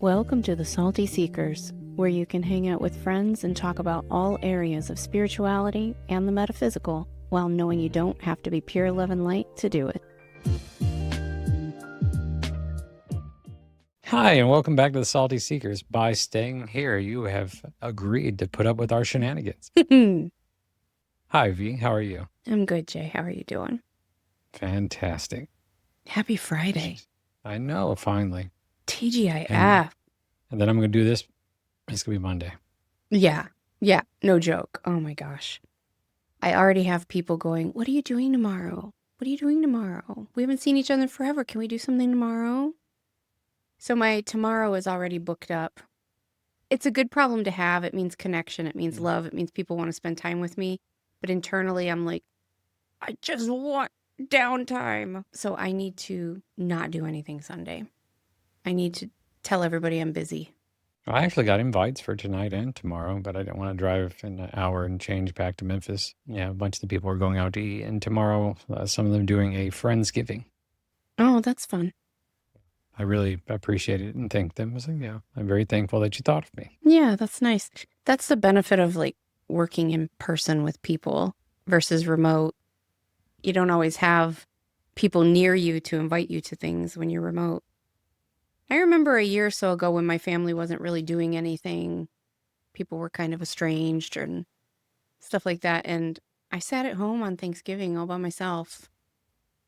Welcome to the Salty Seekers, where you can hang out with friends and talk about all areas of spirituality and the metaphysical, while knowing you don't have to be pure love and light to do it. Hi, and welcome back to the Salty Seekers. By staying here, you have agreed to put up with our shenanigans. Hi, V. How are you? I'm good, Jay. How are you doing? Fantastic. Happy Friday. I know, finally. TGIF. And then I'm going to do this. It's going to be Monday. Yeah, no joke. Oh my gosh. I already have people going, what are you doing tomorrow? What are you doing tomorrow? We haven't seen each other forever. Can we do something tomorrow? So my tomorrow is already booked up. It's a good problem to have. It means connection. It means love. It means people want to spend time with me. But internally, I'm like, I just want downtime. So I need to not do anything Sunday. I need to tell everybody I'm busy. I actually got invites for tonight and tomorrow, but I didn't want to drive in an hour and change back to Memphis. Yeah, a bunch of the people are going out to eat. And tomorrow, some of them doing a Friendsgiving. Oh, that's fun. I really appreciate it and thank them. I was like, yeah, I'm very thankful that you thought of me. Yeah, that's nice. That's the benefit of like working in person with people versus remote. You don't always have people near you to invite you to things when you're remote. I remember a year or so ago when my family wasn't really doing anything. People were kind of estranged and stuff like that. And I sat at home on Thanksgiving all by myself.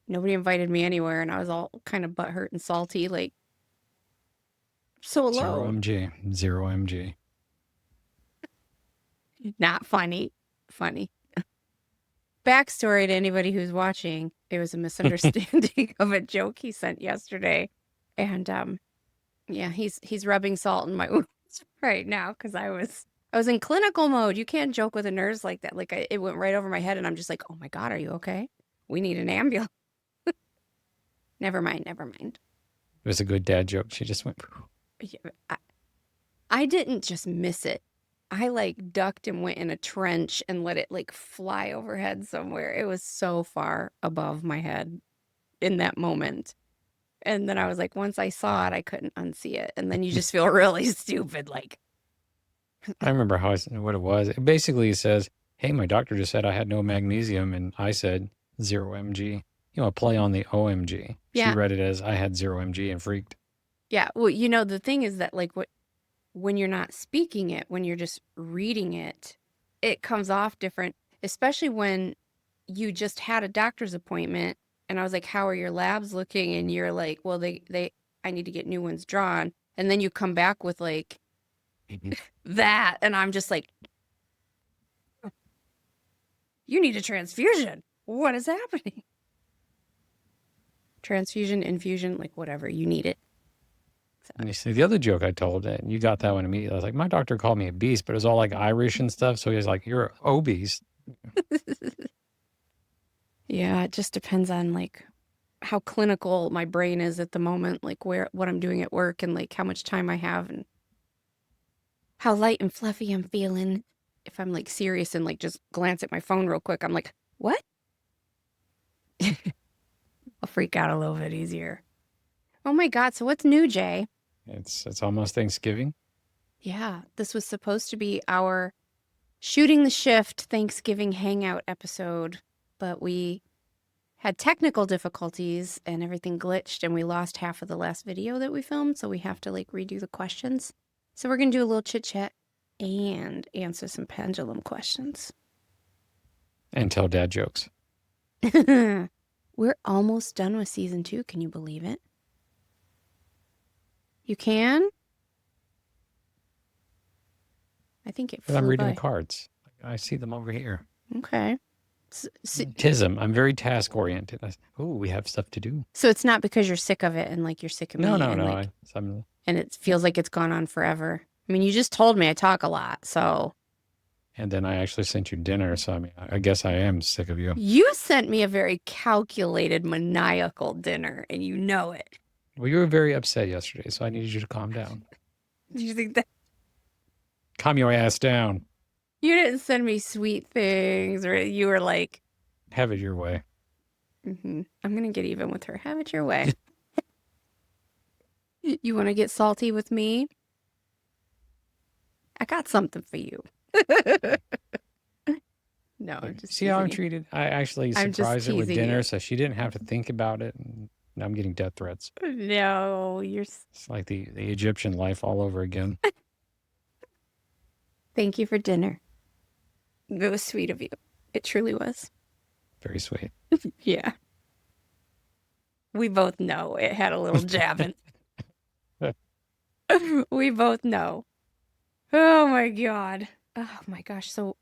Nobody invited me anywhere, and I was all kind of butthurt and salty, like, so alone. Zero MG. Not funny. Funny. Backstory to anybody who's watching, it was a misunderstanding of a joke he sent yesterday. And yeah, he's rubbing salt in my wounds right now because I was in clinical mode. You can't joke with a nurse like that. Like it went right over my head, and I'm just like, oh my God, are you okay? We need an ambulance. Never mind. It was a good dad joke. She just went. I didn't just miss it. I like ducked and went in a trench and let it like fly overhead somewhere. It was so far above my head in that moment. And then I was like, once I saw it, I couldn't unsee it. And then you just feel really stupid. Like, I remember what it was. It basically says, hey, my doctor just said I had no magnesium. And I said, 0 mg. You know, a play on the OMG. Yeah. She read it as I had 0 mg and freaked. Yeah. Well, you know, the thing is that like when you're not speaking it, when you're just reading it, it comes off different, especially when you just had a doctor's appointment. And I was like, how are your labs looking? And you're like, well, I need to get new ones drawn. And then you come back with like that. And I'm just like, you need a transfusion. What is happening? Transfusion, infusion, like whatever, you need it. So. And you see the other joke I told, and you got that one immediately. I was like, my doctor called me a beast, but it was all like Irish and stuff. So he was like, you're obese. Yeah, it just depends on like how clinical my brain is at the moment, like what I'm doing at work and like how much time I have and how light and fluffy I'm feeling. If I'm like serious and like just glance at my phone real quick, I'm like, what? I'll freak out a little bit easier. Oh my God, so what's new, Jay? It's almost Thanksgiving. Yeah, this was supposed to be our Shooting the Shift Thanksgiving hangout episode, but we had technical difficulties and everything glitched and we lost half of the last video that we filmed, so we have to like redo the questions. So we're going to do a little chit chat and answer some pendulum questions. And tell dad jokes. We're almost done with season 2. Can you believe it? You can? I think it flew I'm reading by. the cards. I see them over here. Okay. Tism. I'm very task oriented. Oh, we have stuff to do. So it's not because you're sick of it and like you're sick of me. No. Like, and it feels like it's gone on forever. I mean, you just told me I talk a lot, so. And then I actually sent you dinner, so I mean, I guess I am sick of you. You sent me a very calculated, maniacal dinner, and you know it. Well, you were very upset yesterday, so I needed you to calm down. Do you think that? Calm your ass down. You didn't send me sweet things, or you were like... Have it your way. I'm going to get even with her. Have it your way. You want to get salty with me? I got something for you. No, I'm just See how I'm teasing you. treated? I actually I'm just surprised her with teasing dinner, you. so she didn't have to think about it. And now I'm getting death threats. No, It's like the Egyptian life all over again. Thank you for dinner. It was sweet of you. It truly was. Very sweet. Yeah. We both know it had a little jab in. We both know. Oh my God. Oh my gosh. So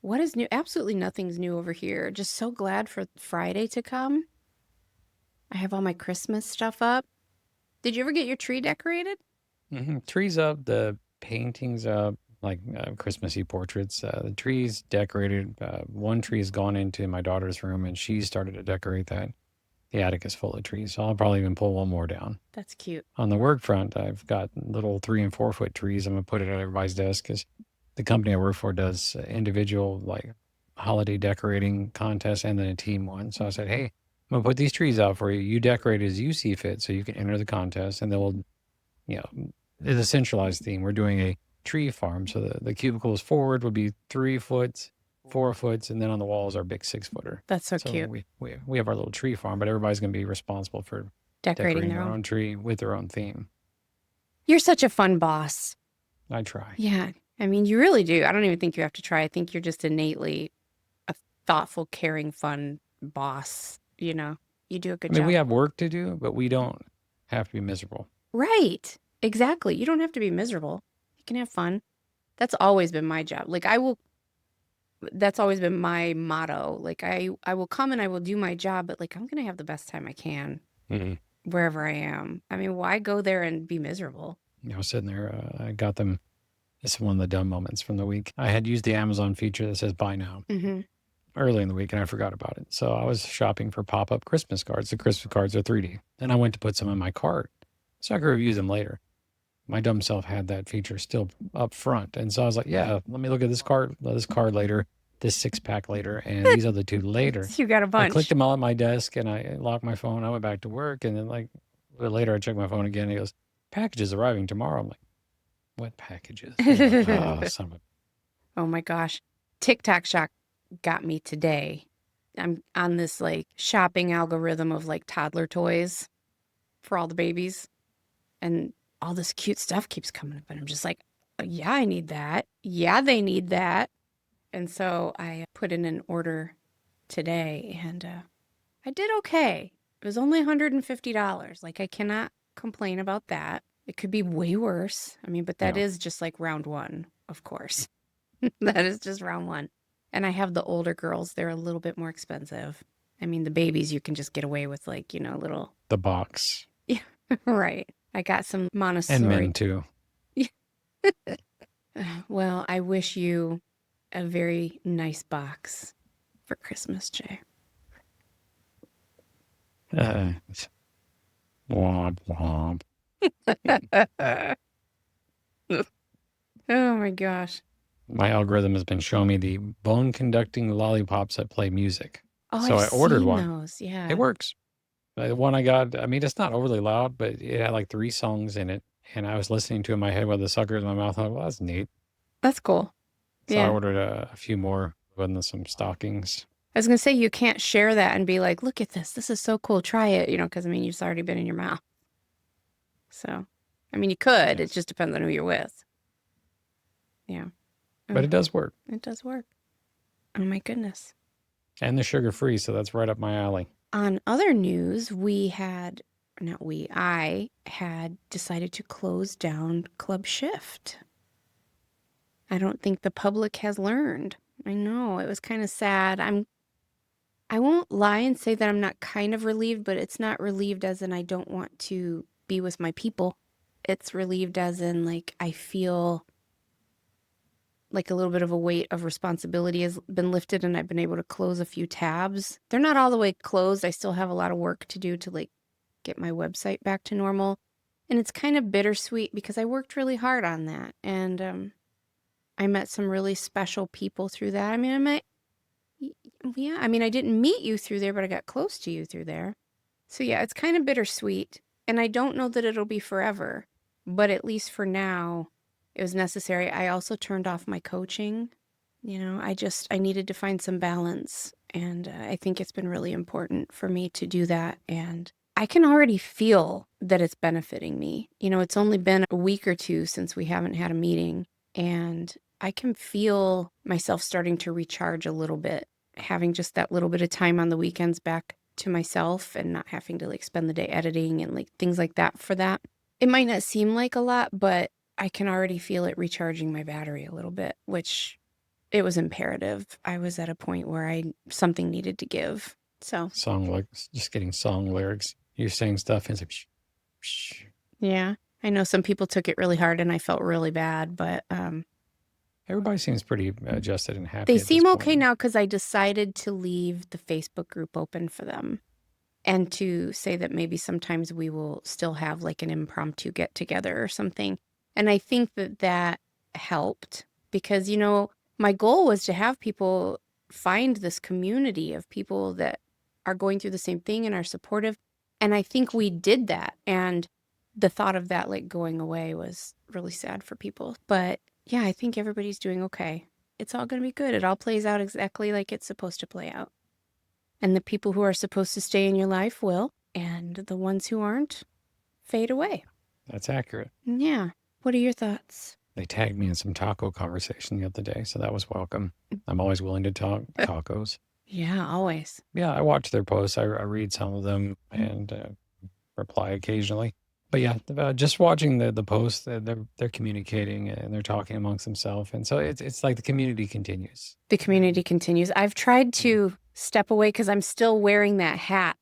what is new? Absolutely nothing's new over here. Just so glad for Friday to come. I have all my Christmas stuff up. Did you ever get your tree decorated? Trees up, the paintings up, like Christmassy portraits. The trees decorated. One tree has gone into my daughter's room, and she started to decorate that. The attic is full of trees, so I'll probably even pull one more down. That's cute. On the work front, I've got little 3 and 4 foot trees. I'm gonna put it at everybody's desk because the company I work for does individual like holiday decorating contests and then a team one. So I said, hey, I'm gonna put these trees out for you. You decorate as you see fit, so you can enter the contest, and then we'll, it's a centralized theme. We're doing a tree farm, so the cubicles forward would be 3 foot, 4 foot, and then on the walls are big 6 footer. That's so So cute. we have our little tree farm, but everybody's gonna be responsible for Decorating decorating their their own. own tree with their own theme. You're such a fun boss. I try. Yeah. I mean, you really do. I don't even think you have to try. I think you're just innately a thoughtful, caring, fun boss. You know, you do a good I mean, job. we have work to do, but we don't have to be miserable. Right. Exactly. You don't have to be miserable. You can have fun. That's always been my job. That's always been my motto. Like I will come and I will do my job, but like I'm going to have the best time I can wherever I am. I mean, why go there and be miserable? I was sitting there, I got them. This is one of the dumb moments from the week. I had used the Amazon feature that says buy now early in the week, and I forgot about it. So I was shopping for pop-up Christmas cards. The Christmas cards are 3D. Then I went to put some in my cart so I could review them later. My dumb self had that feature still up front. And so I was like, yeah, let me look at this card later, this 6-pack later, and these other 2 later. You got a I bunch. clicked them all at my desk, and I locked my phone. I went back to work, and then like a bit later I checked my phone again, and he goes, packages arriving tomorrow. I'm like, what packages? Like, oh, Oh my gosh. TikTok Shop got me today. I'm on this like shopping algorithm of like toddler toys for all the babies. And all this cute stuff keeps coming up. And I'm just like, yeah, I need that. Yeah, they need that. And so I put in an order today and I did okay. It was only $150. Like, I cannot complain about that. It could be way worse. I mean, but that is just like round one, of course. That is just round one. And I have the older girls. They're a little bit more expensive. I mean, the babies, you can just get away with like, little. the box. Yeah, right. I got some Montessori. And men too. Well, I wish you a very nice box for Christmas, Jay. Womp womp. Oh my gosh. My algorithm has been showing me the bone conducting lollipops that play music. Oh, So I've I ordered seen one. those. Yeah. It works. The one I got, I mean, it's not overly loud, but it had like 3 songs in it. And I was listening to it in my head with the suckers in my mouth. I thought, well, that's neat. That's cool. So Yeah. I ordered a few more with some stockings. I was going to say, you can't share that and be like, look at this. This is so cool. Try it, because I mean, it's already been in your mouth. So, I mean, you could. It just depends on who you're with. Yeah. But it does work. It does work. Oh my goodness. And they're sugar free. So that's right up my alley. On other news, I had decided to close down Club Shift. I don't think the public has learned. I know, it was kind of sad. I won't lie and say that I'm not kind of relieved, but it's not relieved as in I don't want to be with my people. It's relieved as in like I feel like a little bit of a weight of responsibility has been lifted and I've been able to close a few tabs. They're not all the way closed. I still have a lot of work to do to like get my website back to normal. And it's kind of bittersweet because I worked really hard on that. And I met some really special people through that. I mean, I didn't meet you through there, but I got close to you through there. So yeah, it's kind of bittersweet. And I don't know that it'll be forever, but at least for now, it was necessary. I also turned off my coaching. I needed to find some balance. And I think it's been really important for me to do that. And I can already feel that it's benefiting me. It's only been a week or two since we haven't had a meeting. And I can feel myself starting to recharge a little bit, having just that little bit of time on the weekends back to myself and not having to spend the day editing and things like that for that. It might not seem like a lot, but I can already feel it recharging my battery a little bit, which it was imperative. I was at a point where something needed to give. So song lyrics, just getting song lyrics. You're saying stuff and it's like, shh. Yeah, I know some people took it really hard and I felt really bad, but everybody seems pretty adjusted and happy. They at seem this okay point. now because I decided to leave the Facebook group open for them and to say that maybe sometimes we will still have an impromptu get together or something. And I think that helped because, my goal was to have people find this community of people that are going through the same thing and are supportive. And I think we did that. And the thought of that going away was really sad for people. But yeah, I think everybody's doing okay. It's all going to be good. It all plays out exactly like it's supposed to play out. And the people who are supposed to stay in your life will, and the ones who aren't fade away. That's accurate. Yeah. What are your thoughts? They tagged me in some taco conversation the other day, so that was welcome. I'm always willing to talk tacos. Yeah, always. Yeah, I watch their posts. I read some of them and reply occasionally. But yeah, just watching the posts, they're communicating and they're talking amongst themselves, and so it's like the community continues. The community continues. I've tried to step away because I'm still wearing that hat.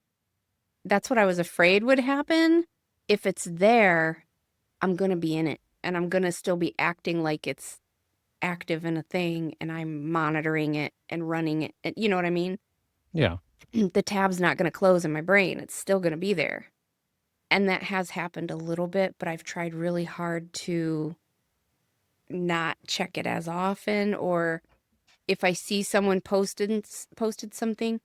That's what I was afraid would happen. If it's there, I'm going to be in it and I'm going to still be acting like it's active in a thing and I'm monitoring it and running it. You know what I mean? Yeah. The tab's not going to close in my brain. It's still going to be there. And that has happened a little bit, but I've tried really hard to not check it as often. Or if I see someone posted something,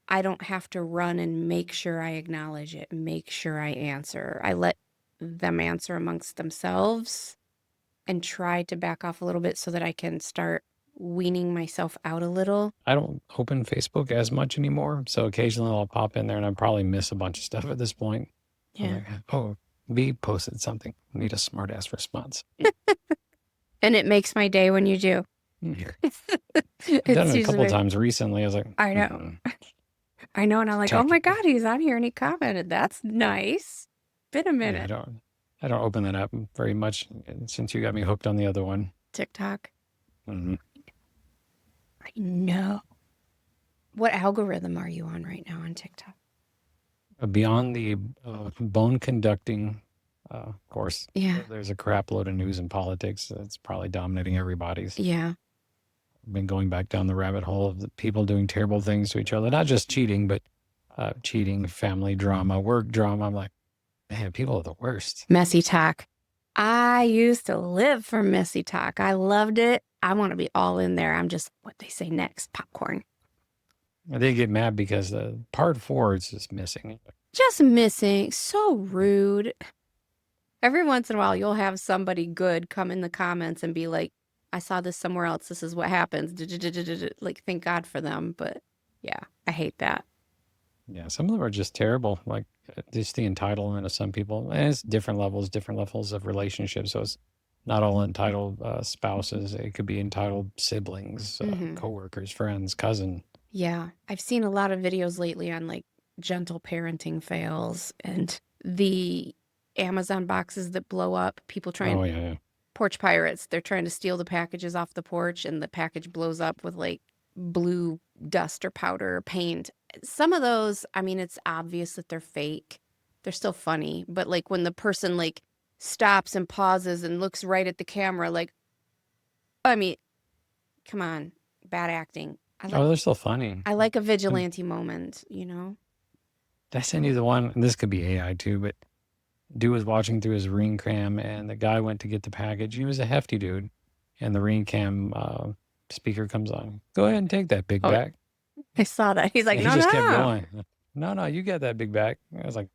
I don't have to run and make sure I acknowledge it, make sure I answer. I let them answer amongst themselves and try to back off a little bit so that I can start weaning myself out a little. I don't open Facebook as much anymore, so occasionally I'll pop in there and I probably miss a bunch of stuff at this point. Yeah. Like, oh, B posted something. Need a smart ass response. And it makes my day when you do. I've done it a couple times recently. I was like, I know. I know. And I'm like, oh my God, he's on here and he commented. That's nice. Been a minute. Yeah, I don't open that up very much since you got me hooked on the other one. TikTok. Mm-hmm. I know. What algorithm are you on right now on TikTok? Beyond the bone conducting course, yeah, there's a crap load of news and politics that's probably dominating everybody's. Yeah. I've been going back down the rabbit hole of the people doing terrible things to each other, not just cheating, but cheating, family drama, work drama. I'm like, man, people are the worst. Messy talk. I used to live for messy talk. I loved it. I want to be all in there. I'm just what they say next, popcorn. They get mad because the part 4 is just missing. Just missing. So rude. Every once in a while, you'll have somebody good come in the comments and be like, I saw this somewhere else. This is what happens. Like, thank God for them. But yeah, I hate that. Yeah, some of them are just terrible. Like, just the entitlement of some people. And it's different levels of relationships. So it's not all entitled spouses. It could be entitled siblings, coworkers, friends, cousin. Yeah, I've seen a lot of videos lately on gentle parenting fails and the Amazon boxes that blow up. People trying. Oh yeah. Porch pirates. They're trying to steal the packages off the porch, and the package blows up with blue dust or powder or paint. Some of those, I mean, it's obvious that they're fake. They're still funny, but when the person stops and pauses and looks right at the camera, I mean, come on, bad acting. They're still funny. I like a vigilante moment, Did I send you the one? And this could be AI too, but dude was watching through his Ring cam, and the guy went to get the package. He was a hefty dude, and the Ring cam speaker comes on. Go ahead and take that big back. I saw that. He's like, and no, he just no. kept going. No, you got that big back. I was like,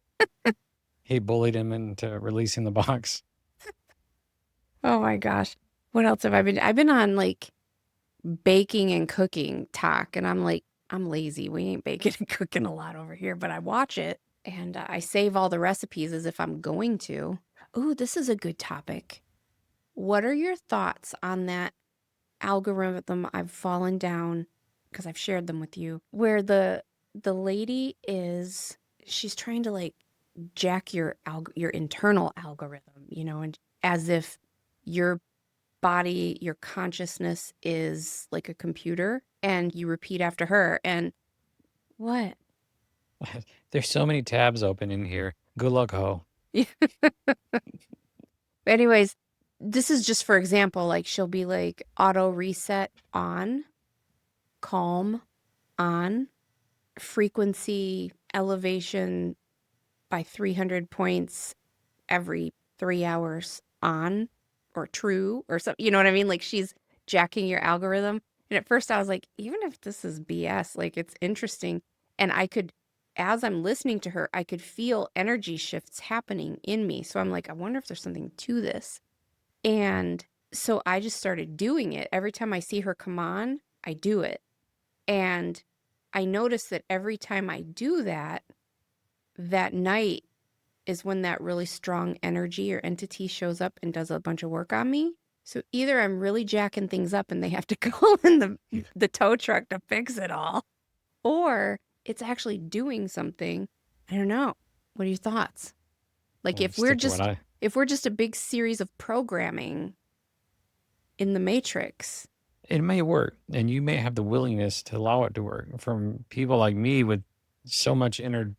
He bullied him into releasing the box. Oh my gosh. What else have I been? I've been on like baking and cooking talk, and I'm like, I'm lazy. We ain't baking and cooking a lot over here, but I watch it and I save all the recipes as if I'm going to. Ooh, this is a good topic. What are your thoughts on that algorithm I've fallen down because I've shared them with you, where the lady is she's trying to like jack your internal algorithm, and as if your body, your consciousness is like a computer and you repeat after her. And what? There's so many tabs open in here. Good luck, ho. Anyways, this is just for example, like she'll be like auto reset on, calm on, frequency elevation by 300 points every 3 hours on, or true, or something. You know what I mean? Like she's jacking your algorithm. And at first I was like, even if this is BS, like it's interesting. And as I'm listening to her, I could feel energy shifts happening in me. So I'm like, I wonder if there's something to this. And so I just started doing it. Every time I see her come on, I do it. And I notice that every time I do that, that night is when that really strong energy or entity shows up and does a bunch of work on me. So either I'm really jacking things up and they have to go in the tow truck to fix it all, or it's actually doing something. I don't know. What are your thoughts? Like I'll stick to what I. if we're just a big series of programming in the matrix. It may work, and you may have the willingness to allow it to work. From people like me with so much inner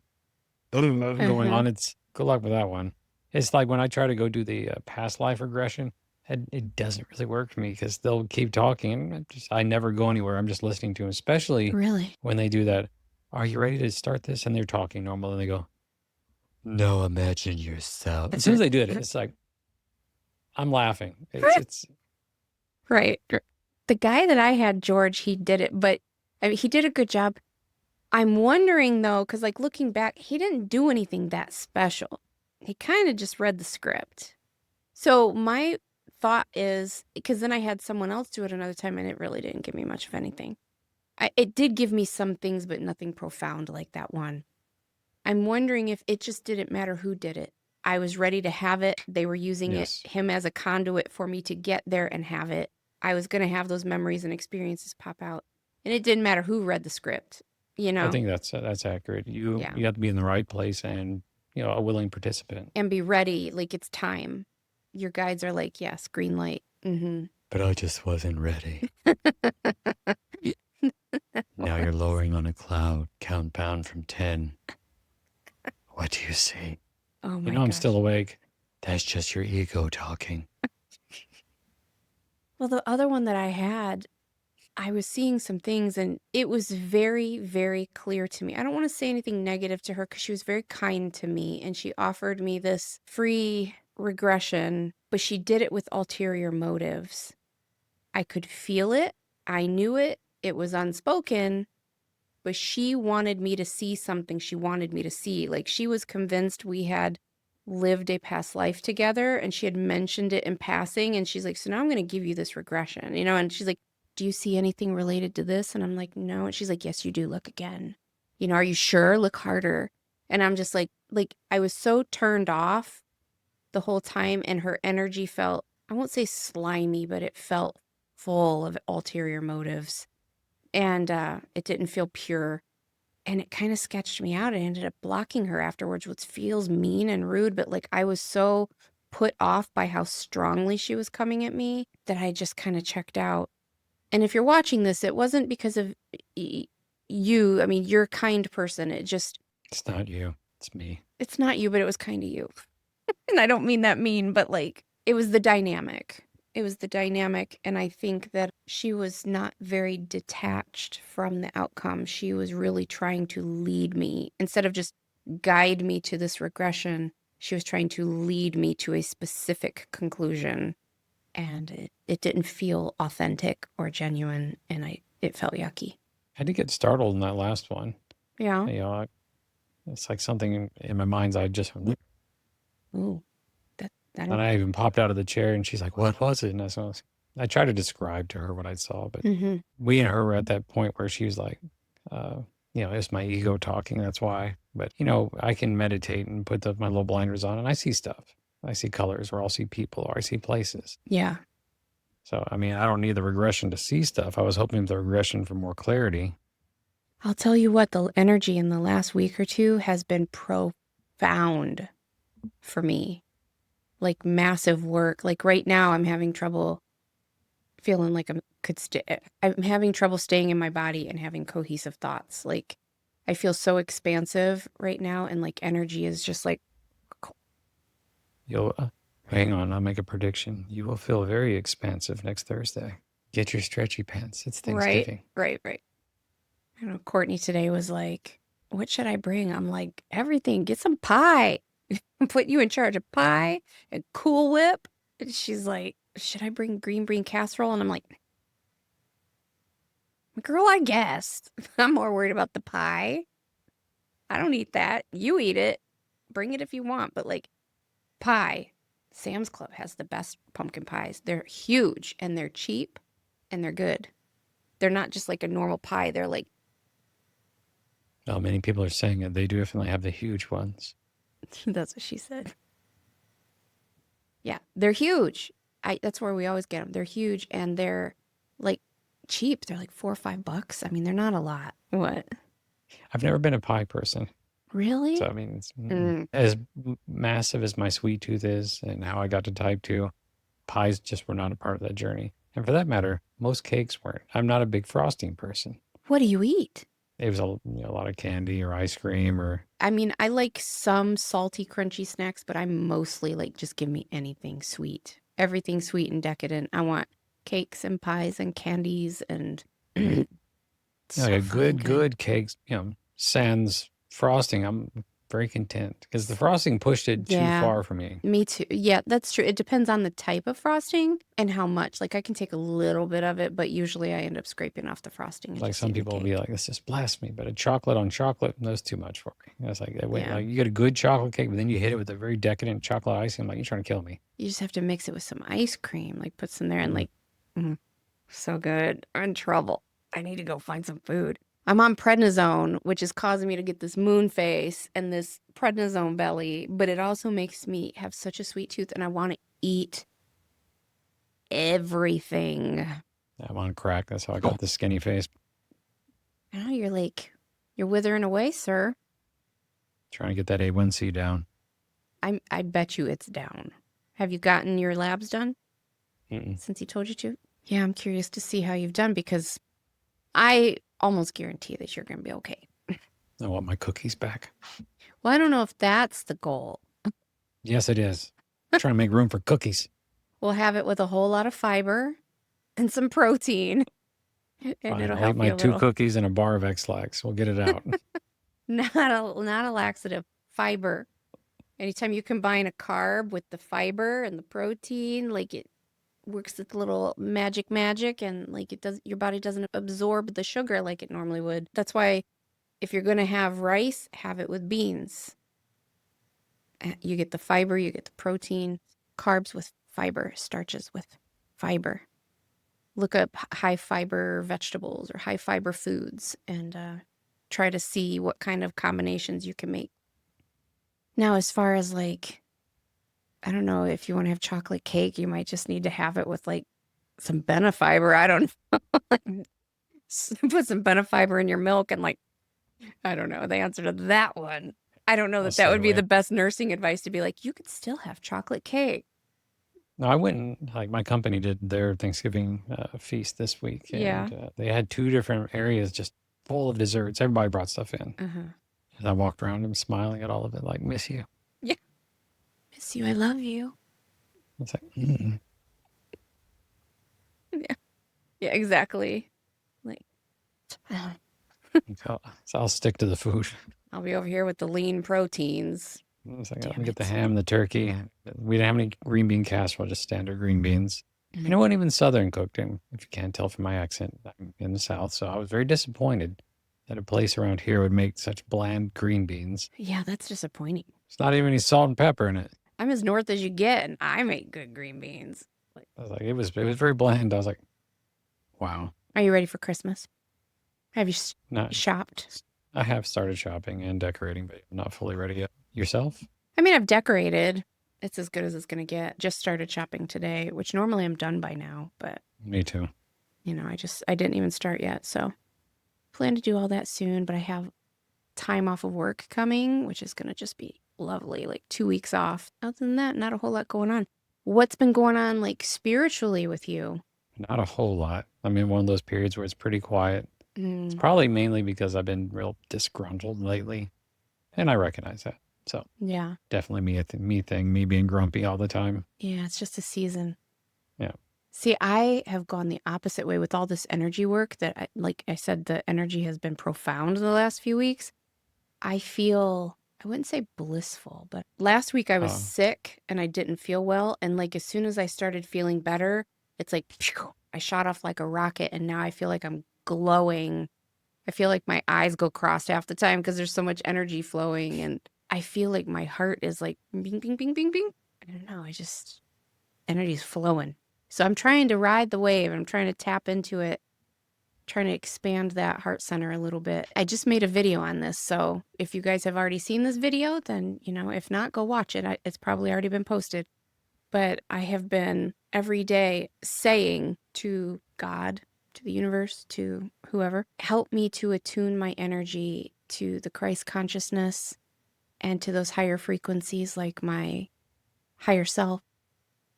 going Uh-huh. on, it's good luck with that one. It's like when I try to go do the past life regression, it doesn't really work for me because they'll keep talking, and I never go anywhere. I'm just listening to them, especially Really? when they do that. Are you ready to start this? And they're talking normal, and they go, "No, imagine yourself." As soon as they do it, it's like I'm laughing. It's Right. The guy that I had, George, he did it, but I mean, he did a good job. I'm wondering though, because like looking back, he didn't do anything that special. He kind of just read the script. So my thought is, because then I had someone else do it another time and it really didn't give me much of anything. It did give me some things, but nothing profound like that one. I'm wondering if it just didn't matter who did it. I was ready to have it. They were using yes. him as a conduit for me to get there and have it. I was going to have those memories and experiences pop out. And it didn't matter who read the script, you I know? think that's accurate. You Yeah. you have to be in the right place and a willing participant. And be ready. Like it's time. Your guides are like, yes, green light. Mm-hmm. But I just wasn't ready. Now you're lowering on a cloud. Count down from 10. What do you see? Oh You my know I'm gosh. still awake. That's just your ego talking. Well, the other one that I had, I was seeing some things and it was very, very clear to me. I don't want to say anything negative to her because she was very kind to me and she offered me this free regression, but she did it with ulterior motives. I could feel it. I knew it. It was unspoken, but she wanted me to see something she wanted me to see. Like she was convinced we had lived a past life together and she had mentioned it in passing. And she's like, so now I'm going to give you this regression, and she's like, do you see anything related to this? And I'm like, no. And she's like, yes, you do. Look again. Are you sure? Look harder. And I'm just like I was so turned off the whole time. And her energy felt, I won't say slimy, but it felt full of ulterior motives. And it didn't feel pure. And it kind of sketched me out. I ended up blocking her afterwards, which feels mean and rude, but like I was so put off by how strongly she was coming at me that I just kind of checked out. And if you're watching this, it wasn't because of you. I mean, you're a kind person. It's not you. It's me. It's not you, but it was kind of you. And I don't mean that mean, but like it was the dynamic. It was the dynamic. And I think that she was not very detached from the outcome. She was really trying to lead me instead of just guide me to this regression. She was trying to lead me to a specific conclusion. And it didn't feel authentic or genuine. And it felt yucky. I did get startled in that last one. Yeah. It's like something in my mind's eye just Ooh, that And I even popped out of the chair and she's like, what was it? And I tried to describe to her what I saw, but we and her were at that point where she was like, it's my ego talking. That's why. But, I can meditate and put my little blinders on and I see stuff. I see colors or I'll see people or I see places. Yeah. So, I mean, I don't need the regression to see stuff. I was hoping for the regression for more clarity. I'll tell you what, the energy in the last week or two has been profound for me. Like massive work. Like right now I'm having trouble feeling like I'm having trouble staying in my body and having cohesive thoughts. Like I feel so expansive right now and like energy is just like You'll hang on, I'll make a prediction. You will feel very expansive next Thursday. Get your stretchy pants. It's Thanksgiving. Right. I know Courtney today was like, what should I bring? I'm like, everything. Get some pie. I'm putting you in charge of pie and Cool Whip. And she's like, should I bring green bean casserole? And I'm like, girl, I guess. I'm more worried about the pie. I don't eat that. You eat it. Bring it if you want. But like pie, Sam's Club has the best pumpkin pies. They're huge and they're cheap and they're good. They're not just like a normal pie. They're like, oh, many people are saying that they do definitely have the huge ones. that's what she said. Yeah, they're huge. That's where we always get them. They're huge and they're like cheap. They're like $4 or $5. I mean, they're not a lot. What? I've never been a pie person. Really? So, I mean, it's as massive as my sweet tooth is and how I got to type 2, pies just were not a part of that journey. And for that matter, most cakes weren't. I'm not a big frosting person. What do you eat? It was a lot of candy or ice cream or... I mean, I like some salty, crunchy snacks, but I'm mostly like, just give me anything sweet. Everything sweet and decadent. I want cakes and pies and candies and... like a good cake, sans frosting, I'm very content because the frosting pushed it too far for me. Me too. Yeah, that's true. It depends on the type of frosting and how much. Like I can take a little bit of it, but usually I end up scraping off the frosting. Like some people will be like, this just blasphemy, but a chocolate on chocolate, that's too much for me. It's like, wait, like you get a good chocolate cake, but then you hit it with a very decadent chocolate icing. I'm like, you're trying to kill me. You just have to mix it with some ice cream, like put some there and like, so good. I'm in trouble. I need to go find some food. I'm on prednisone, which is causing me to get this moon face and this prednisone belly, but it also makes me have such a sweet tooth and I want to eat everything. I'm on crack. That's how I got the skinny face. I know you're withering away, sir. Trying to get that A1C down. I bet you it's down. Have you gotten your labs done? Since he told you to? Yeah, I'm curious to see how you've done because I almost guarantee that you're going to be okay. I want my cookies back. Well, I don't know if that's the goal. Yes, it is. I'm trying to make room for cookies. We'll have it with a whole lot of fiber and some protein. And fine, it'll I'll help eat my you a 2 little. cookies and a bar of X-Lax. We'll get it out. Not a laxative. Fiber. Anytime you combine a carb with the fiber and the protein, like it works with little magic and like your body doesn't absorb the sugar like it normally would. That's why if you're going to have rice, have it with beans. You get the fiber, you get the protein, carbs with fiber, starches with fiber. Look up high fiber vegetables or high fiber foods and try to see what kind of combinations you can make. Now, as far as like, I don't know, if you want to have chocolate cake, you might just need to have it with like some benefiber. I don't know. Put some benefiber in your milk and like, I don't know the answer to that one. I don't know that would be the best nursing advice to be like, you could still have chocolate cake. No, I went and like my company did their Thanksgiving feast this week. And they had 2 different areas just full of desserts. Everybody brought stuff in. And I walked around and smiling at all of it like, miss you. Yeah. Miss you. I love you. It's like, Yeah, exactly. Like, so I'll stick to the food. I'll be over here with the lean proteins. It's like, I'm gonna get the ham, the turkey. We didn't have any green bean casserole, just standard green beans. And it wasn't even Southern cooked. And if you can't tell from my accent, I'm in the South. So I was very disappointed that a place around here would make such bland green beans. Yeah, that's disappointing. It's not even any salt and pepper in it. I'm as north as you get, and I make good green beans. Like, I was like, it was very bland. I was like, wow. are you ready for Christmas? Have you Not. shopped? I have started shopping and decorating, but I'm not fully ready yet. Yourself? I mean, I've decorated. It's as good as it's going to get. Just started shopping today, which normally I'm done by now, but Me too. you know, I didn't even start yet. So plan to do all that soon, but I have time off of work coming, which is going to just be lovely, like 2 weeks off. Other than that, not a whole lot going on. What's been going on like spiritually with you? Not a whole lot. I'm in one of those periods where it's pretty quiet. It's Mm, probably mainly because I've been real disgruntled lately, and I recognize that. So yeah. definitely me thing, me being grumpy all the time. Yeah, it's just a season. Yeah. See, I have gone the opposite way with all this energy work that, like I said, the energy has been profound in the last few weeks. I feel, I wouldn't say blissful, but last week I was sick and I didn't feel well. And like as soon as I started feeling better, it's like, phew, I shot off like a rocket and now I feel like I'm glowing. I feel like my eyes go crossed half the time because there's so much energy flowing. And I feel like my heart is like bing, bing, bing, bing, bing. I don't know. Energy's flowing. So I'm trying to ride the wave. I'm trying to tap into it, trying to expand that heart center a little bit. I just made a video on this. So if you guys have already seen this video, then, you know, if not, go watch it. It's probably already been posted. But I have been every day saying to God, to the universe, to whoever, help me to attune my energy to the Christ consciousness and to those higher frequencies like my higher self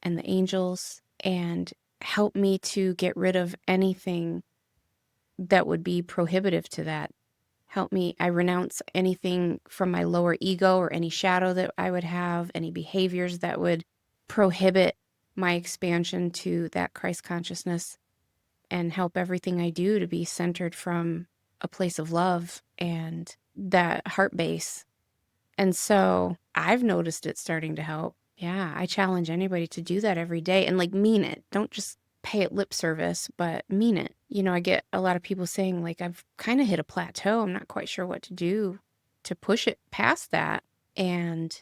and the angels, and help me to get rid of anything that would be prohibitive to that. Help me, I renounce anything from my lower ego or any shadow that I would have, any behaviors that would prohibit my expansion to that Christ consciousness, and help everything I do to be centered from a place of love and that heart base. And so I've noticed it starting to help. Yeah, I challenge anybody to do that every day and like mean it. Don't just pay it lip service, but mean it. You know, I get a lot of people saying like, I've kind of hit a plateau. I'm not quite sure what to do to push it past that. And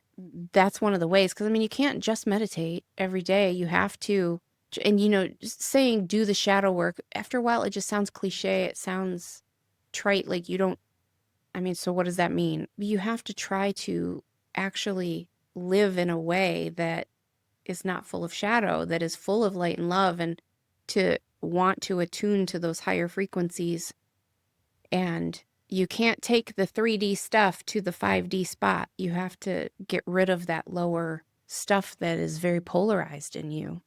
that's one of the ways, because I mean, you can't just meditate every day. You have to, and you know, just saying do the shadow work, after a while, it just sounds cliche. It sounds trite. Like you don't, I mean, so what does that mean? You have to try to actually live in a way that is not full of shadow, that is full of light and love, and to want to attune to those higher frequencies. And you can't take the 3D stuff to the 5D spot. You have to get rid of that lower stuff that is very polarized in you.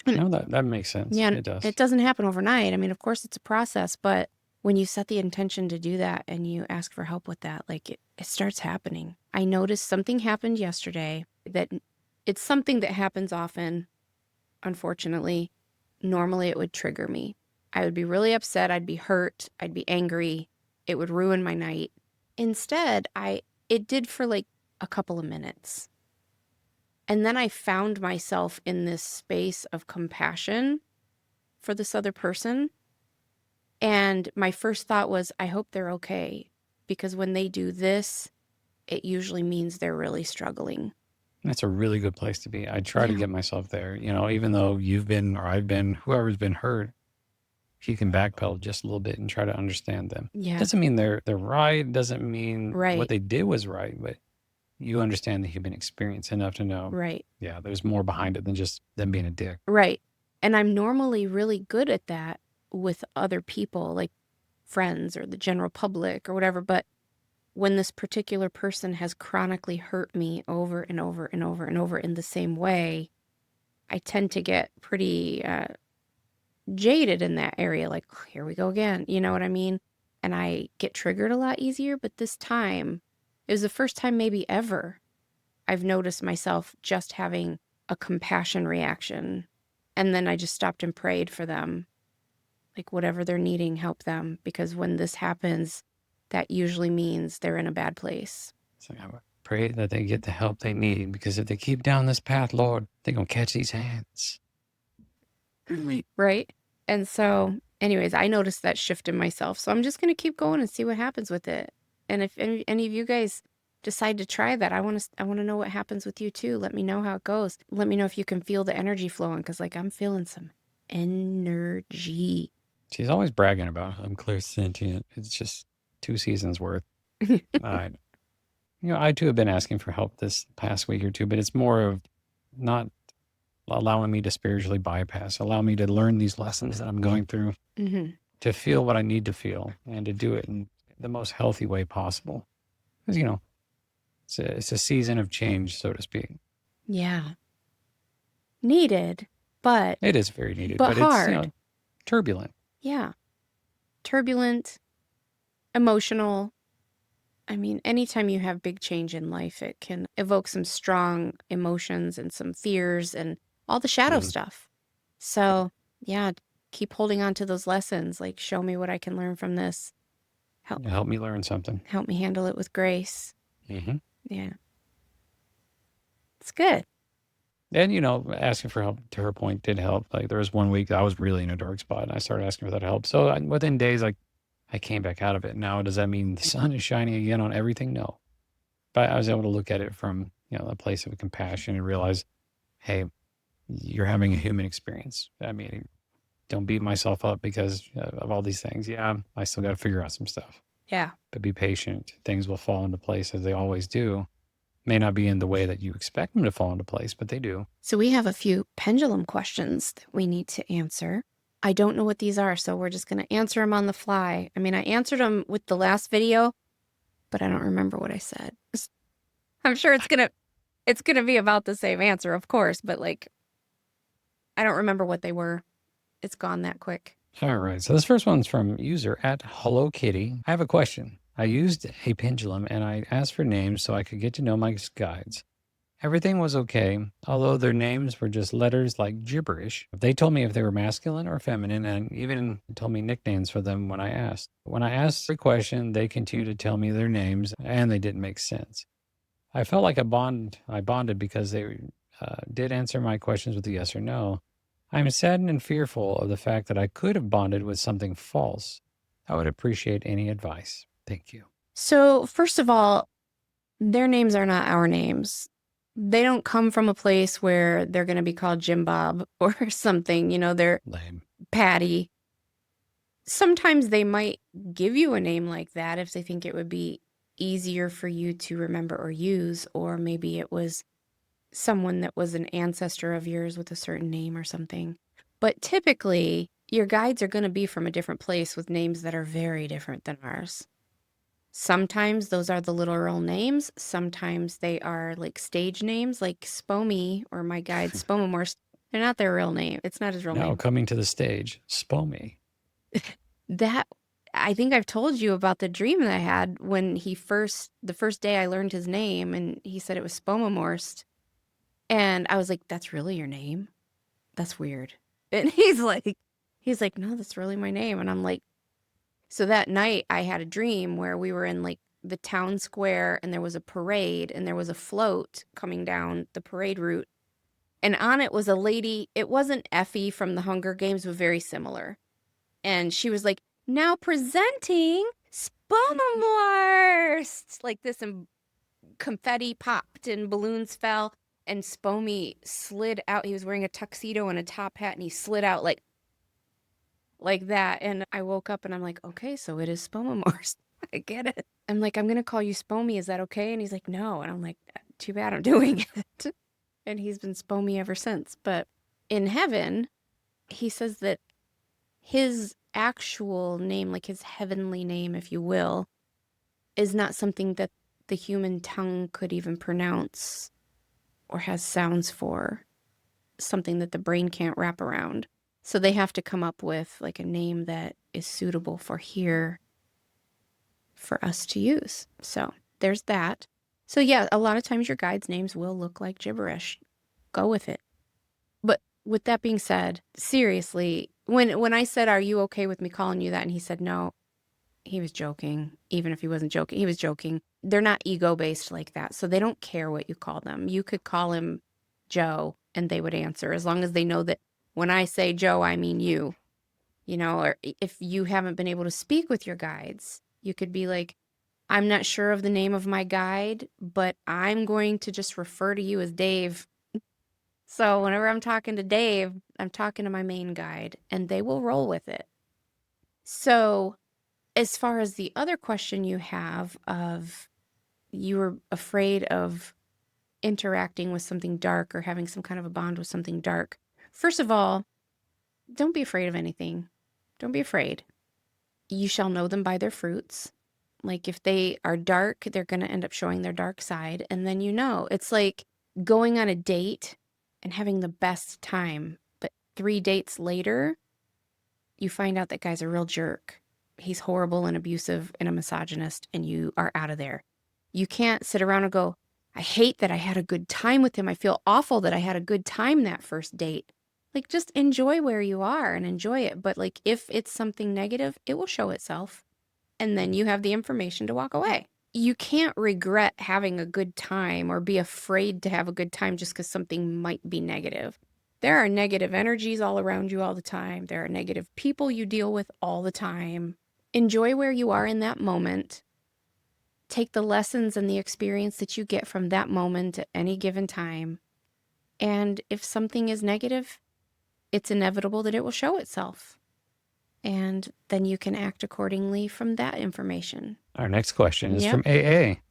No, that makes sense. Yeah, It does. it doesn't happen overnight. I mean, of course, it's a process, but when you set the intention to do that and you ask for help with that, like it starts happening. I noticed something happened yesterday that it's something that happens often, unfortunately. Normally, it would trigger me. I would be really upset. I'd be hurt. I'd be angry. It would ruin my night. Instead, it did for like a couple of minutes. And then I found myself in this space of compassion for this other person. And my first thought was, I hope they're okay. Because when they do this, it usually means they're really struggling. That's a really good place to be. I try to Yeah. get myself there, you know, even though you've been or I've been, whoever's been hurt, if you can backpedal just a little bit and try to understand them. Yeah. Doesn't mean they're right. Doesn't mean what Right. they did was right, but you understand the human experience enough to know, Right. yeah, there's more behind it than just them being a dick. Right. And I'm normally really good at that with other people, like friends or the general public or whatever. But when this particular person has chronically hurt me over and over and over and over in the same way, I tend to get pretty jaded in that area. Like, here we go again. You know what I mean? And I get triggered a lot easier. But this time, it was the first time maybe ever I've noticed myself just having a compassion reaction. And then I just stopped and prayed for them. Like, whatever they're needing, help them. Because when this happens, that usually means they're in a bad place. So I pray that they get the help they need, because if they keep down this path, Lord, they're going to catch these hands. Right? And so, anyways, I noticed that shift in myself. So I'm just going to keep going and see what happens with it. And if any of you guys decide to try that, I want to know what happens with you too. Let me know how it goes. Let me know if you can feel the energy flowing, because like I'm feeling some energy. She's always bragging about I'm clairsentient. It's just 2 seasons worth. I, I too have been asking for help this past week or two, but it's more of not allowing me to spiritually bypass, allow me to learn these lessons that I'm going through, to feel what I need to feel, and to do it in the most healthy way possible. Because, it's a season of change, so to speak. Yeah. Needed, but It is very needed, but but hard. it's, turbulent. Yeah. Turbulent, emotional. I mean, anytime you have big change in life, it can evoke some strong emotions and some fears and all the shadow stuff. So, yeah, keep holding on to those lessons. Like, show me what I can learn from this. Help me learn something. Help me handle it with grace. Mm-hmm. Yeah. It's good. And, asking for help, to her point, did help. Like, there was one week I was really in a dark spot, and I started asking for that help. So within days, like, I came back out of it. Now, does that mean the sun is shining again on everything? No. But I was able to look at it from, a place of compassion and realize, hey, you're having a human experience. I mean, don't beat myself up because of all these things. Yeah, I still got to figure out some stuff. Yeah. But be patient. Things will fall into place as they always do. May not be in the way that you expect them to fall into place, but they do. So we have a few pendulum questions that we need to answer. I don't know what these are, so we're just going to answer them on the fly. I mean, I answered them with the last video, but I don't remember what I said. I'm sure it's going to be about the same answer, of course, but like, I don't remember what they were. It's gone that quick. All right. So this first one's from user at Hello Kitty. I have a question. I used a pendulum and I asked for names so I could get to know my guides. Everything was okay, although their names were just letters like gibberish. They told me if they were masculine or feminine, and even told me nicknames for them when I asked. When I asked a question, they continued to tell me their names, and they didn't make sense. I felt like I bonded because they did answer my questions with a yes or no. I'm saddened and fearful of the fact that I could have bonded with something false. I would appreciate any advice. Thank you. So, first of all, their names are not our names. They don't come from a place where they're going to be called Jim Bob or something. They're Lame. Patty. Sometimes they might give you a name like that if they think it would be easier for you to remember or use, or maybe it was someone that was an ancestor of yours with a certain name or something. But typically, your guides are going to be from a different place with names that are very different than ours. Sometimes those are the literal names. Sometimes they are like stage names, like Spomy or my guide Spomomorse. They're not their real name. It's not his real name. Now coming to the stage, Spomy. That, I think I've told you about the dream that I had when the first day I learned his name, and he said it was Spomomorse. And I was like, that's really your name? That's weird. And he's like, no, that's really my name. And I'm like, so that night I had a dream where we were in like the town square and there was a parade and there was a float coming down the parade route. And on it was a lady. It wasn't Effie from the Hunger Games, but very similar. And she was like, now presenting Spomomorse, like this, and confetti popped and balloons fell. And Spomy slid out. He was wearing a tuxedo and a top hat, and he slid out like that. And I woke up and I'm like, okay, so it is Spomomorse. I get it. I'm like, I'm going to call you Spomy. Is that okay? And he's like, no. And I'm like, too bad I'm doing it. And he's been Spomy ever since. But in heaven, he says that his actual name, like his heavenly name, if you will, is not something that the human tongue could even pronounce or has sounds for, something that the brain can't wrap around. So they have to come up with like a name that is suitable for here for us to use. So there's that. So yeah, a lot of times your guides' names will look like gibberish. Go with it. But with that being said, seriously, when I said, are you okay with me calling you that? And he said, no, he was joking. Even if he wasn't joking, he was joking. They're not ego-based like that. So they don't care what you call them. You could call him Joe and they would answer, as long as they know that when I say Joe, I mean you. Or if you haven't been able to speak with your guides, you could be like, I'm not sure of the name of my guide, but I'm going to just refer to you as Dave. So whenever I'm talking to Dave, I'm talking to my main guide, and they will roll with it. So as far as the other question you have of you were afraid of interacting with something dark or having some kind of a bond with something dark. First of all, don't be afraid of anything. Don't be afraid. You shall know them by their fruits. Like if they are dark, they're going to end up showing their dark side. And then it's like going on a date and having the best time. But 3 dates later, you find out that guy's a real jerk. He's horrible and abusive and a misogynist, and you are out of there. You can't sit around and go, I hate that I had a good time with him. I feel awful that I had a good time that first date. Like, just enjoy where you are and enjoy it. But, like, if it's something negative, it will show itself. And then you have the information to walk away. You can't regret having a good time or be afraid to have a good time just because something might be negative. There are negative energies all around you all the time. There are negative people you deal with all the time. Enjoy where you are in that moment. Take the lessons and the experience that you get from that moment at any given time. And if something is negative, it's inevitable that it will show itself. And then you can act accordingly from that information. Our next question is Yep. from AA.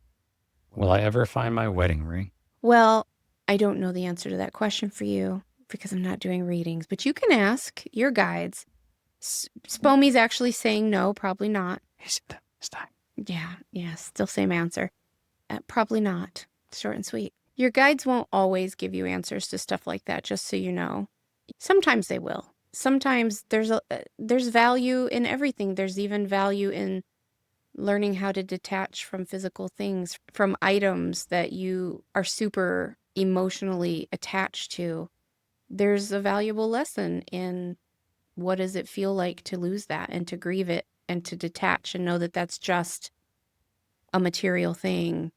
Will I ever find my wedding ring? Well, I don't know the answer to that question for you because I'm not doing readings, but you can ask your guides. Spomy's actually saying no, probably not. Is it this time? Yeah, still same answer. Probably not. Short and sweet. Your guides won't always give you answers to stuff like that, just so you know. Sometimes they will. Sometimes there's value in everything. There's even value in learning how to detach from physical things, from items that you are super emotionally attached to. There's a valuable lesson in what does it feel like to lose that and to grieve it and to detach and know that that's just a material thing.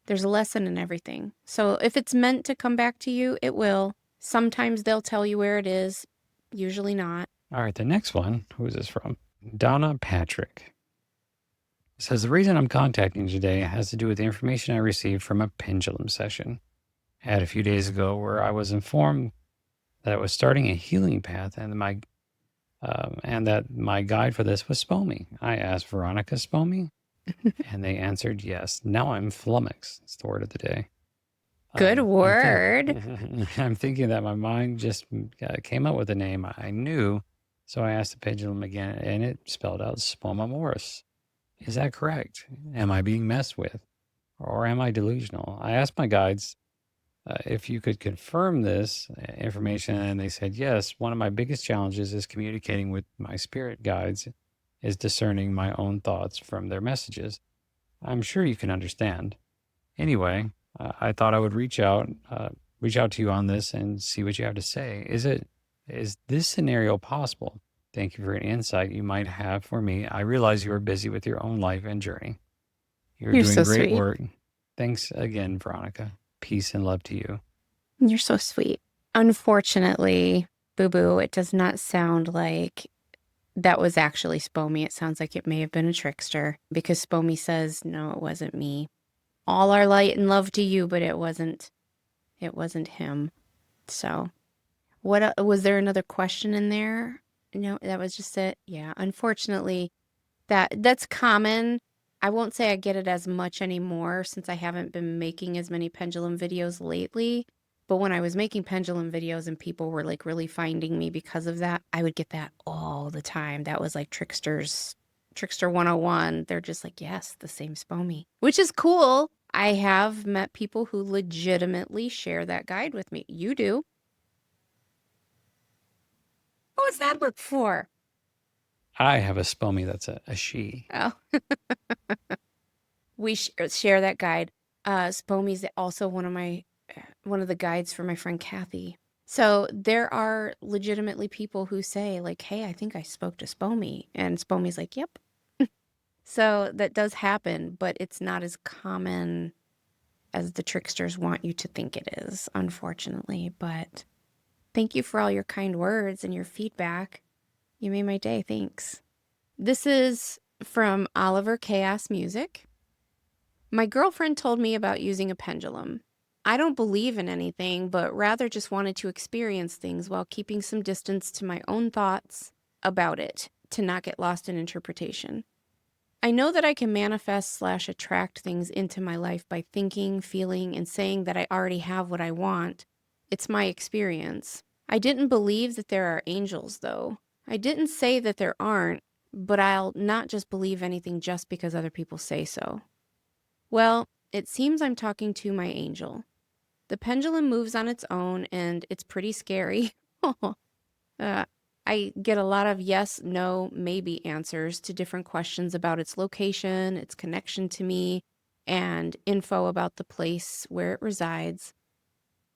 There's a lesson in everything. So if it's meant to come back to you, it will. Sometimes they'll tell you where it is, usually not. All right, the next one, who is this from? Donna Patrick. It says, the reason I'm contacting you today has to do with the information I received from a pendulum session I had a few days ago where I was informed that I was starting a healing path and that my guide for this was Spomy. I asked Veronica Spomy, and they answered yes. Now I'm flummoxed. It's the word of the day. Good word. I'm thinking that my mind just came up with a name I knew, so I asked the pendulum again, and it spelled out Spoma Morris. Is that correct? Am I being messed with? Or am I delusional? I asked my guides if you could confirm this information, and they said yes. One of my biggest challenges is communicating with my spirit guides, is discerning my own thoughts from their messages. I'm sure you can understand. Anyway, I thought I would reach out to you on this and see what you have to say. Is this scenario possible? Thank you for any insight you might have for me. I realize you are busy with your own life and journey. You're doing so great sweet. work. Thanks again, Veronica. Peace and love to you. You're so sweet. Unfortunately, Boo Boo, it does not sound like that was actually Spomy. It sounds like it may have been a trickster because Spomy says, no, it wasn't me. All our light and love to you, but it wasn't him. So what was there another question in there? No, that was just it. Yeah, unfortunately, that's common. I won't say I get it as much anymore since I haven't been making as many pendulum videos lately. But when I was making pendulum videos and people were like really finding me because of that, I would get that all the time. That was like Trickster 101. They're just like, yes, the same Spomy, which is cool. I have met people who legitimately share that guide with me. You do. What was that look for? I have a Spomy that's a she. Oh, we share that guide. Spomy's also one of the guides for my friend Kathy. So there are legitimately people who say like, hey, I think I spoke to Spomy. And Spomy's like, yep. So that does happen, but it's not as common as the tricksters want you to think it is, unfortunately. But thank you for all your kind words and your feedback. You made my day. Thanks. This is from Oliver Chaos Music. My girlfriend told me about using a pendulum. I don't believe in anything, but rather just wanted to experience things while keeping some distance to my own thoughts about it to not get lost in interpretation. I know that I can manifest/attract things into my life by thinking, feeling, and saying that I already have what I want. It's my experience. I didn't believe that there are angels, though. I didn't say that there aren't, but I'll not just believe anything just because other people say so. Well, it seems I'm talking to my angel. The pendulum moves on its own, and it's pretty scary. I get a lot of yes, no, maybe answers to different questions about its location, its connection to me, and info about the place where it resides.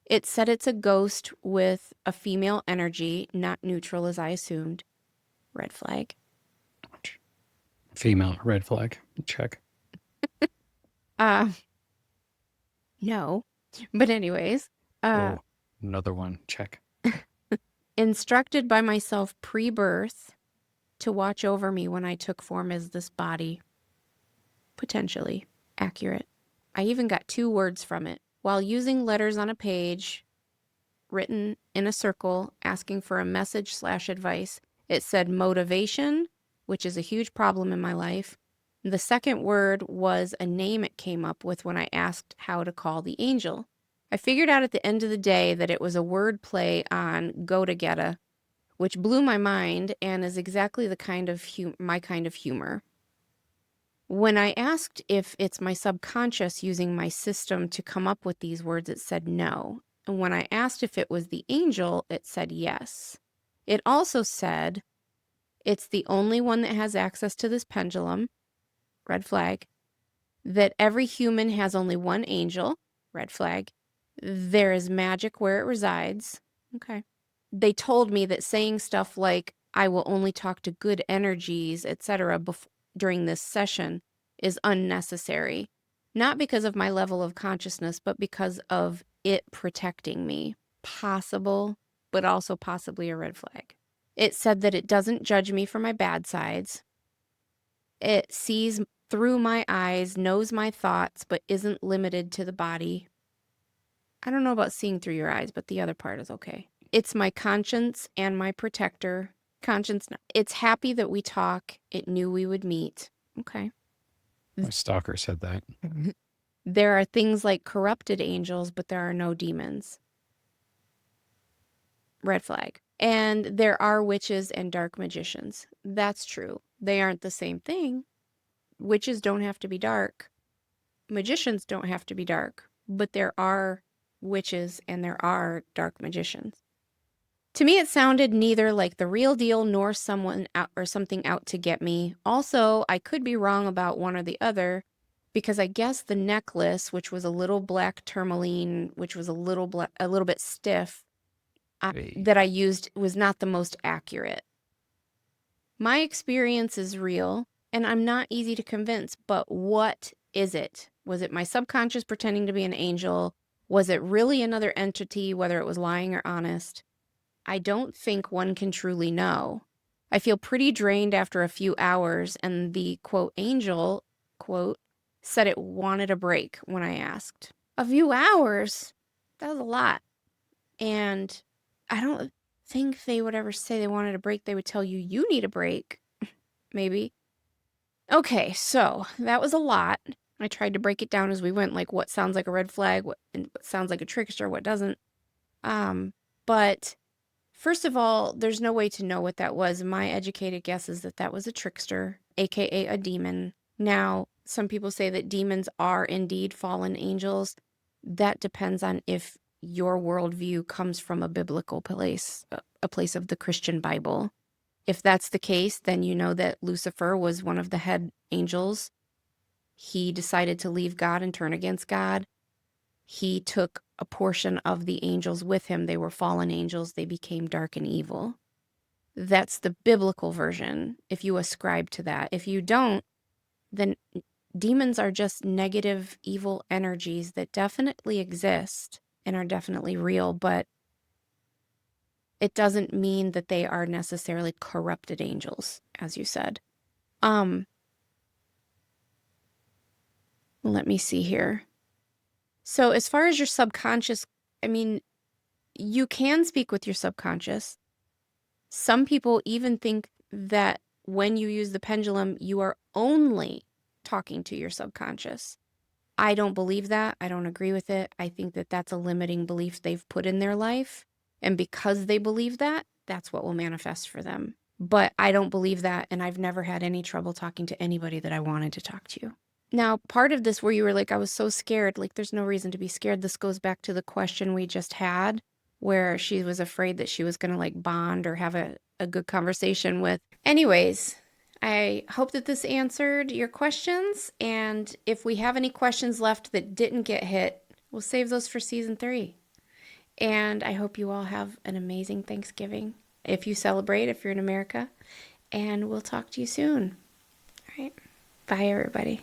It said it's a ghost with a female energy, not neutral as I assumed. Red flag. Female, red flag. Check. Uh, no. But anyways, Oh, another one. Check. instructed by myself pre-birth to watch over me when I took form as this body. Potentially accurate. I even got 2 words from it. While using letters on a page written in a circle asking for a message/advice, it said motivation, which is a huge problem in my life. The second word was a name it came up with when I asked how to call the angel. I figured out at the end of the day that it was a word play on go to getta, which blew my mind and is exactly the kind of my kind of humor. When I asked if it's my subconscious using my system to come up with these words, it said no. And when I asked if it was the angel, it said yes. It also said it's the only one that has access to this pendulum, red flag, that every human has only one angel, red flag. There is magic where it resides. Okay. They told me that saying stuff like, I will only talk to good energies, etc., during this session is unnecessary. Not because of my level of consciousness, but because of it protecting me. Possible, but also possibly a red flag. It said that it doesn't judge me for my bad sides. It sees through my eyes, knows my thoughts, but isn't limited to the body. I don't know about seeing through your eyes, but the other part is okay. It's my conscience and my protector. Conscience, it's happy that we talk. It knew we would meet. Okay. My stalker said that. There are things like corrupted angels, but there are no demons. Red flag. And there are witches and dark magicians. That's true. They aren't the same thing. Witches don't have to be dark. Magicians don't have to be dark. But there are witches and there are dark magicians. To me, it sounded neither like the real deal nor someone out or something out to get me. Also, I could be wrong about one or the other because I guess the necklace, which was a little black tourmaline, which was a little bit stiff, that I used was not the most accurate. My experience is real, and I'm not easy to convince, but what is it? Was it my subconscious pretending to be an angel? Was it really another entity, whether it was lying or honest? I don't think one can truly know. I feel pretty drained after a few hours, and the quote angel quote said it wanted a break when I asked. A few hours? That was a lot. And I don't think they would ever say they wanted a break. They would tell you, you need a break. Maybe. Okay, so that was a lot. I tried to break it down as we went, like what sounds like a red flag, what sounds like a trickster, what doesn't. But first of all, there's no way to know what that was. My educated guess is that that was a trickster, aka a demon. Now, some people say that demons are indeed fallen angels. That depends on if your worldview comes from a biblical place, a place of the Christian Bible. If that's the case, then you know that Lucifer was one of the head angels. He decided to leave God and turn against God. He took a portion of the angels with him. They were fallen angels. They became dark and evil. That's the biblical version, if you ascribe to that. If you don't, then demons are just negative, evil energies that definitely exist and are definitely real, but it doesn't mean that they are necessarily corrupted angels, as you said. Let me see here. So as far as your subconscious, I mean, you can speak with your subconscious. Some people even think that when you use the pendulum, you are only talking to your subconscious. I don't believe that. I don't agree with it. I think that that's a limiting belief they've put in their life. And because they believe that, that's what will manifest for them. But I don't believe that. And I've never had any trouble talking to anybody that I wanted to talk to. Now, part of this where you were like, I was so scared, like there's no reason to be scared. This goes back to the question we just had, where she was afraid that she was going to like bond or have a good conversation with. Anyways, I hope that this answered your questions. And if we have any questions left that didn't get hit, we'll save those for season 3. And I hope you all have an amazing Thanksgiving if you celebrate, if you're in America. And we'll talk to you soon. All right. Bye, everybody.